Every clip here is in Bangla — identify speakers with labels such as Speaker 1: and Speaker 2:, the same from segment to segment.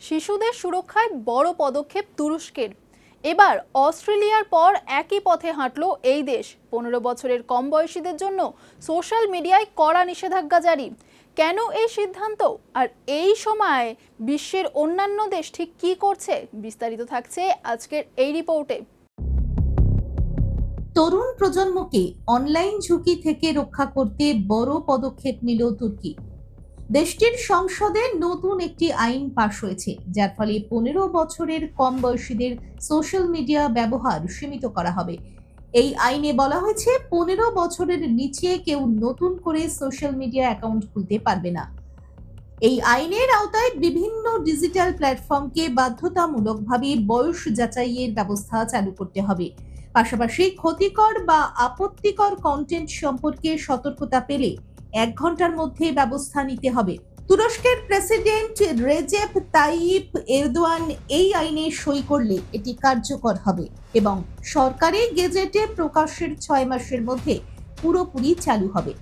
Speaker 1: শিশুদের সুরক্ষায় বড় পদক্ষেপ তুরস্কের। এবার অস্ট্রেলিয়ার পর একই পথে হাঁটল এই দেশ। 15 বছরের কম বয়সীদের জন্য সোশ্যাল মিডিয়ায় কড়া নিষেধাজ্ঞা জারি। কেন এই সিদ্ধান্ত, আর এই সময় বিশ্বের অন্যান্য দেশ ঠিক কী করছে, বিস্তারিত থাকছে আজকের এই রিপোর্টে।
Speaker 2: তরুণ প্রজন্মকে অনলাইন ঝুঁকি থেকে রক্ষা করতে বড় পদক্ষেপ নিল তুর্কি। দেশটির সংসদে নতুন একটি আইন পাশ হয়েছে, যার ফলে 15 বছরের কম বয়সীদের সোশ্যাল মিডিয়া ব্যবহার সীমিত করা হবে। এই আইনে বলা হয়েছে 15 বছরের নিচে কেউ নতুন করে সোশ্যাল মিডিয়া অ্যাকাউন্ট খুলতে পারবে না। এই আইনের আওতায় বিভিন্ন ডিজিটাল প্ল্যাটফর্মকে বাধ্যতামূলকভাবে বয়স যাচাইয়ের ব্যবস্থা চালু করতে হবে। পাশাপাশি ক্ষতিকর বা আপত্তিকর কন্টেন্ট সম্পর্কে সতর্কতা পেলে 1 ঘন্টার মধ্যে ব্যবস্থা নিতে হবে। তুরস্কের প্রেসিডেন্ট রেজেপ তাইয়িপ এরদোয়ান এই আইনে সই করলে এটি কার্যকর হবে এবং সরকারি গেজেটে প্রকাশের 6 মাসের মধ্যে পুরোপুরি চালু হবে।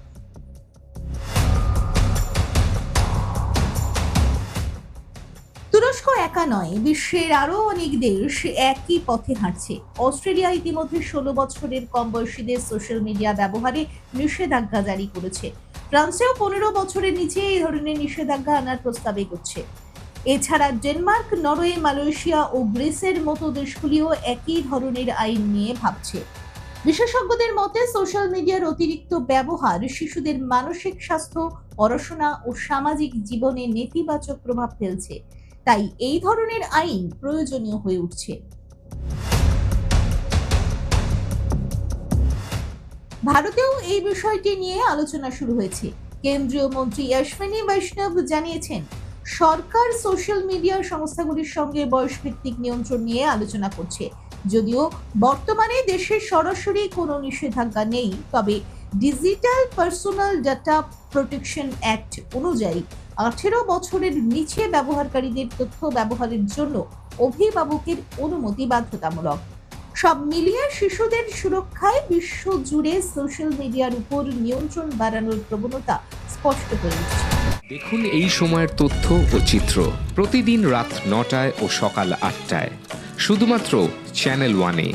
Speaker 2: তুরস্ক একা নয়, বিশ্বের আরো অনেক দেশ একই পথে হাঁটছে। অস্ট্রেলিয়া ইতিমধ্যে 16 বছরের কম বয়সীদের সোশ্যাল মিডিয়া ব্যবহারে নিষেধাজ্ঞা জারি করেছে। ফ্রান্সেও 15 বছরের নিচে এই ধরনের নিষেধাজ্ঞা আনার প্রস্তাব এগোচ্ছে। এছাড়া ডেনমার্ক, নরওয়ে, মালয়েশিয়া ও গ্রিসের মতো দেশগুলিও একই ধরনের আইন নিয়ে ভাবছে। বিশেষজ্ঞদের মতে সোশ্যাল মিডিয়ার অতিরিক্ত ব্যবহার শিশুদের মানসিক স্বাস্থ্য, পড়াশোনা ও সামাজিক জীবনে নেতিবাচক প্রভাব ফেলছে। তাই এই ধরনের আইন প্রয়োজনীয় হয়ে উঠছে। ভারতেও এই বিষয়টি নিয়ে আলোচনা শুরু হয়েছে। কেন্দ্রীয় মন্ত্রী অশ্বিনী বৈষ্ণব জানিয়েছেন, সরকার সোশ্যাল মিডিয়া সংস্থাগুলির সঙ্গে বয়সভিত্তিক নিয়ন্ত্রণ নিয়ে আলোচনা করছে। যদিও বর্তমানে দেশে সরাসরি কোনো নিষেধাজ্ঞা নেই, তবে digital personal data protection act অনুযায়ী 18 বছরের নিচে ব্যবহারকারীদের তথ্য ব্যবহারের জন্য অভিভাবকের অনুমতি বাধ্যতামূলক। সব মিলিয়ে শিশুদের সুরক্ষায় বিশ্ব জুড়ে সোশ্যাল মিডিয়ার উপর নিয়ন্ত্রণ বাড়ানোর প্রবণতা স্পষ্ট হয়ে উঠছে।
Speaker 3: দেখুন এই সময়ের তথ্য ও চিত্র প্রতিদিন রাত 9টায় ও সকাল 8টায় শুধুমাত্র চ্যানেল 1-এ।